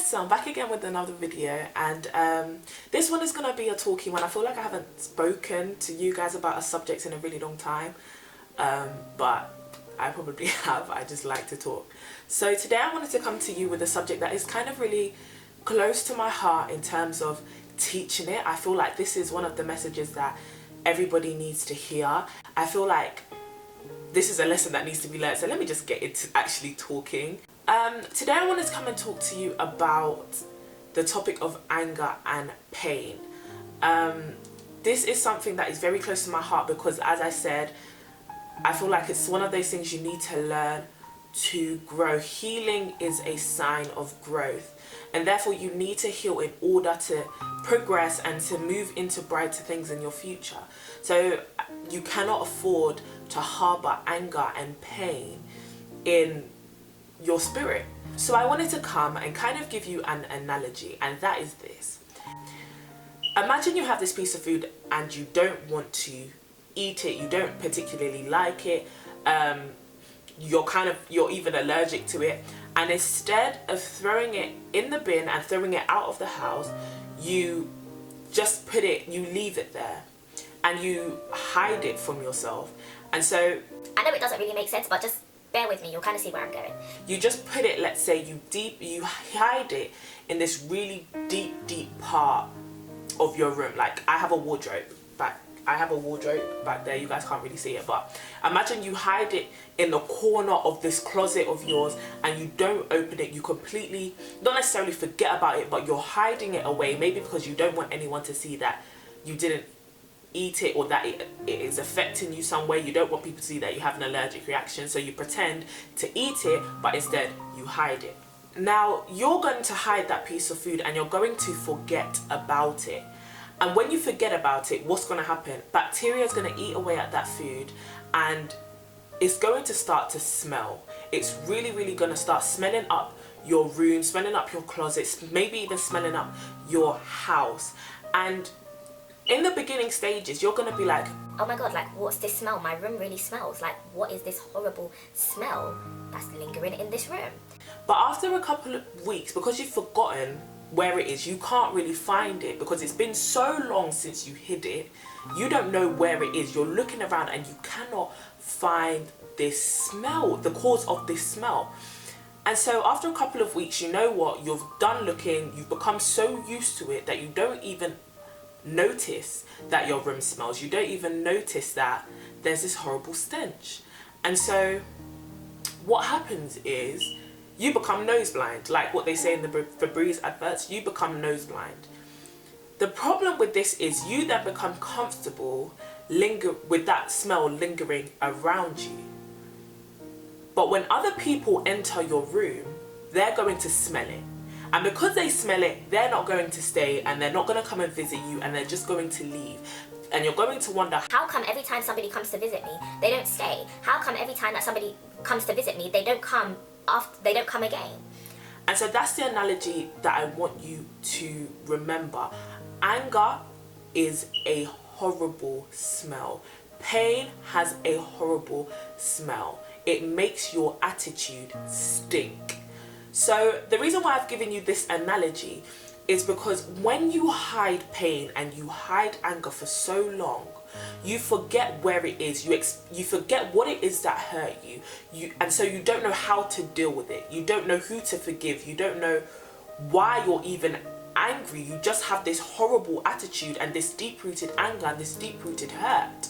so I'm back again with another video, and this one is going to be a talky one. I feel like I haven't spoken to you guys about a subject in a really long time, but I probably have. I just like to talk. So today I wanted to come to you with a subject that is kind of really close to my heart in terms of teaching it. I feel like this is one of the messages that everybody needs to hear. I feel like this is a lesson that needs to be learned, so let me just get into actually talking. Today I wanted to come and talk to you about the topic of anger and pain. This is something that is very close to my heart because, as I said, I feel like it's one of those things you need to learn to grow. Healing is a sign of growth, and therefore you need to heal in order to progress and to move into brighter things in your future. So you cannot afford to harbor anger and pain in your spirit. So I wanted to come and kind of give you an analogy, and that is this. Imagine you have this piece of food and you don't want to eat it, you don't particularly like it, you're even allergic to it, and instead of throwing it in the bin and throwing it out of the house, you just you leave it there and you hide it from yourself. And so I know it doesn't really make sense, but just bear with me, you'll kind of see where I'm going. You just put it, let's say you hide it in this really deep part of your room. Like I have a wardrobe back there, you guys can't really see it, but imagine you hide it in the corner of this closet of yours and you don't open it. You completely, not necessarily forget about it, but you're hiding it away, maybe because you don't want anyone to see that you didn't eat it or that it is affecting you some way. You don't want people to see that you have an allergic reaction, so you pretend to eat it, but instead you hide it. Now you're going to hide that piece of food and you're going to forget about it. And when you forget about it, what's going to happen? Bacteria is going to eat away at that food and it's going to start to smell. It's really going to start smelling up your room, smelling up your closets, maybe even smelling up your house. And in the beginning stages, you're going to be like, oh my god, like what's this smell? My room really smells. Like what is this horrible smell that's lingering in this room? But after a couple of weeks, because you've forgotten where it is, you can't really find it because it's been so long since you hid it. You don't know where it is. You're looking around and you cannot find this smell, the cause of this smell. And so after a couple of weeks, you know what? You've done looking, you've become so used to it that you don't even notice that your room smells. You don't even notice that there's this horrible stench. And so what happens is you become nose blind, like what they say in the Beauties adverts. You become nose blind. The problem with this is you then become comfortable with that smell lingering around you. But when other people enter your room, they're going to smell it. And because they smell it, they're not going to stay and they're not going to come and visit you, and they're just going to leave. And you're going to wonder, how come every time somebody comes to visit me, they don't stay? How come every time that somebody comes to visit me, they don't come again? And so that's the analogy that I want you to remember. Anger is a horrible smell. Pain has a horrible smell. It makes your attitude stink. So the reason why I've given you this analogy is because when you hide pain and you hide anger for so long, you forget where it is. You forget what it is that hurt you. And so you don't know how to deal with it. You don't know who to forgive. You don't know why you're even angry. You just have this horrible attitude and this deep-rooted anger and this deep-rooted hurt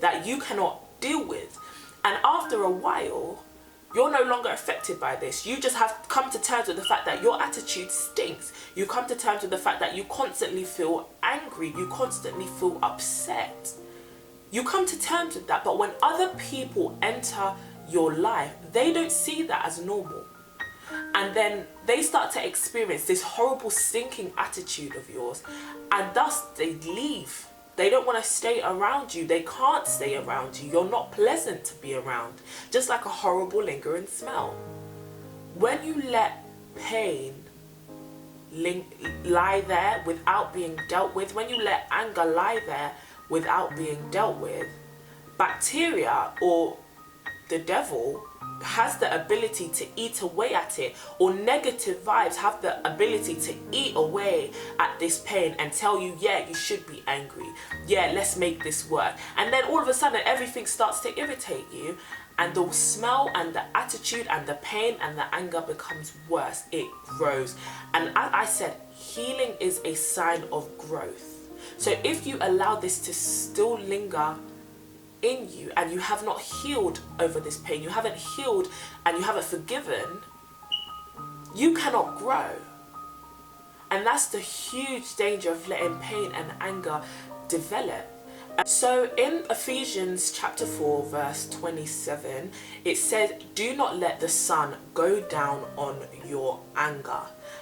that you cannot deal with. And after a while, you're no longer affected by this. You just have come to terms with the fact that your attitude stinks. You come to terms with the fact that you constantly feel angry. You constantly feel upset. You come to terms with that. But when other people enter your life, they don't see that as normal. And then they start to experience this horrible stinking attitude of yours. And thus they leave. They don't want to stay around you. They can't stay around you. You're not pleasant to be around. Just like a horrible lingering smell. When you let pain lie there without being dealt with, when you let anger lie there without being dealt with, bacteria or the devil has the ability to eat away at it, or negative vibes have the ability to eat away at this pain and tell you, yeah, you should be angry, yeah, let's make this work. And then all of a sudden everything starts to irritate you, and the smell and the attitude and the pain and the anger becomes worse. It grows. And as I said, healing is a sign of growth. So if you allow this to still linger in you and you have not healed over this pain, you haven't healed and you haven't forgiven, you cannot grow. And that's the huge danger of letting pain and anger develop. So in Ephesians chapter 4 verse 27, it says, do not let the sun go down on your anger.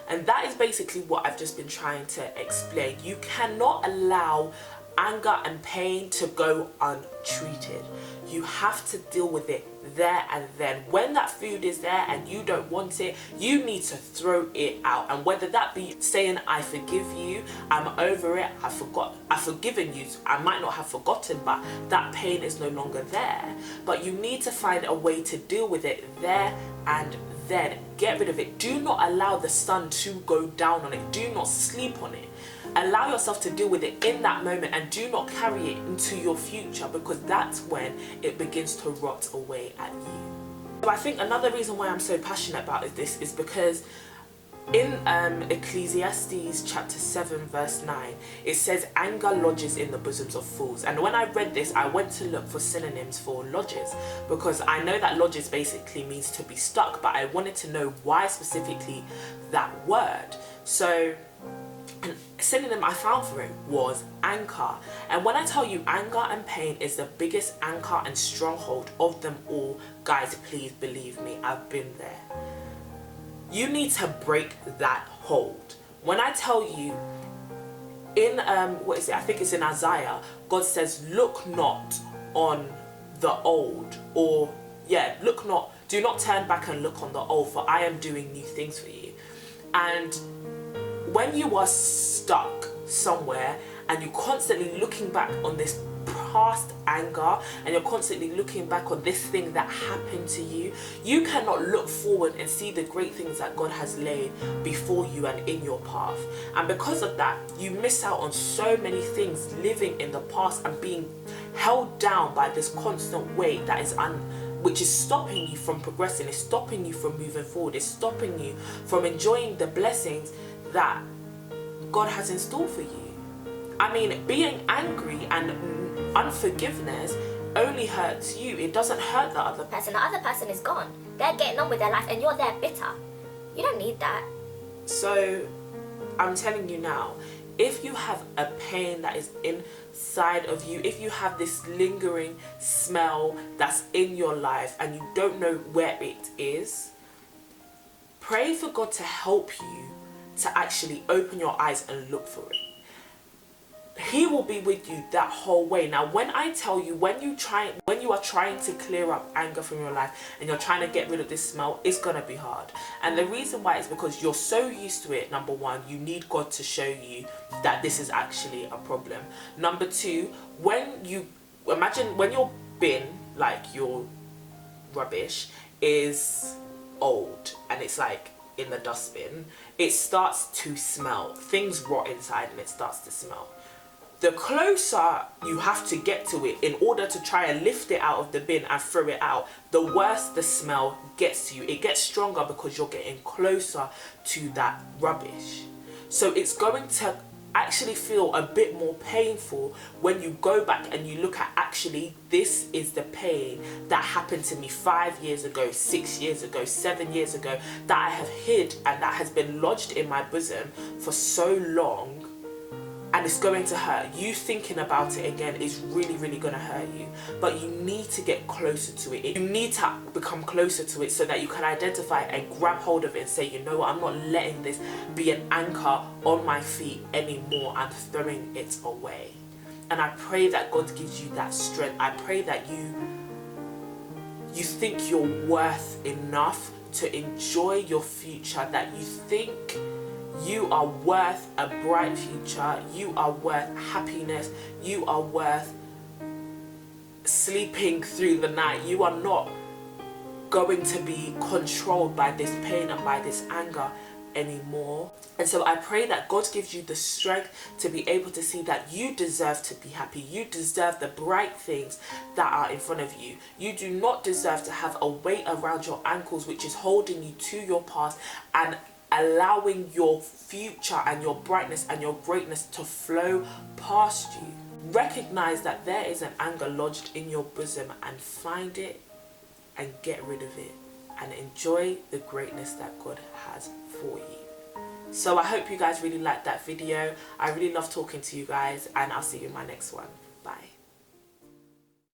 And that is basically what I've just been trying to explain. You cannot allow anger and pain to go untreated. You have to deal with it there and then. When that food is there and you don't want it, you need to throw it out. And whether that be saying, I forgive you, I'm over it, I've forgiven you, I might not have forgotten, but that pain is no longer there. But you need to find a way to deal with it there and then. Get rid of it. Do not allow the sun to go down on it. Do not sleep on it. Allow yourself to deal with it in that moment, and do not carry it into your future, because that's when it begins to rot away at you. So I think another reason why I'm so passionate about this is because in Ecclesiastes chapter 7 verse 9, it says anger lodges in the bosoms of fools. And when I read this, I went to look for synonyms for lodges, because I know that lodges basically means to be stuck, but I wanted to know why specifically that word. So a synonym I found for it was anchor. And when I tell you anger and pain is the biggest anchor and stronghold of them all, guys, please believe me, I've been there. You need to break that hold. When I tell you in what is it, I think it's in Isaiah, God says, look not on the old, or look not, do not turn back and look on the old, for I am doing new things for you. And when you are stuck somewhere and you're constantly looking back on this past anger, and you're constantly looking back on this thing that happened to you, you cannot look forward and see the great things that God has laid before you and in your path. And because of that, you miss out on so many things living in the past and being held down by this constant weight that is which is stopping you from progressing, it's stopping you from moving forward, it's stopping you from enjoying the blessings that God has in store for you. I mean, being angry and unforgiveness only hurts you. It doesn't hurt the other person. The other person is gone. They're getting on with their life and you're there bitter. You don't need that. So I'm telling you now, if you have a pain that is inside of you, if you have this lingering smell that's in your life and you don't know where it is, pray for God to help you to actually open your eyes and look for it. He will be with you that whole way. Now, when I tell you, when you are trying to clear up anger from your life and you're trying to get rid of this smell, it's gonna be hard. And the reason why is because you're so used to it. Number one, you need God to show you that this is actually a problem. Number two, when you imagine when your bin, like your rubbish, is old and it's like in the dustbin, it starts to smell. Things rot inside and it starts to smell. The closer you have to get to it in order to try and lift it out of the bin and throw it out, the worse the smell gets to you. It gets stronger because you're getting closer to that rubbish. So it's going to actually feel a bit more painful when you go back and you look at, actually, this is the pain that happened to me 5 years ago, 6 years ago, 7 years ago, that I have hid and that has been lodged in my bosom for so long. And it's going to hurt. You thinking about it again is really, really going to hurt you. But you need to get closer to it. You need to become closer to it so that you can identify and grab hold of it and say, you know what, I'm not letting this be an anchor on my feet anymore. I'm throwing it away. And I pray that God gives you that strength. I pray that you think you're worth enough to enjoy your future, that you think you are worth a bright future, you are worth happiness, you are worth sleeping through the night. You are not going to be controlled by this pain and by this anger anymore. And so I pray that God gives you the strength to be able to see that you deserve to be happy. You deserve the bright things that are in front of you. You do not deserve to have a weight around your ankles which is holding you to your past and allowing your future and your brightness and your greatness to flow past you. Recognize that there is an anger lodged in your bosom and find it and get rid of it and enjoy the greatness that God has for you. So I hope you guys really liked that video. I really love talking to you guys, and I'll see you in my next one.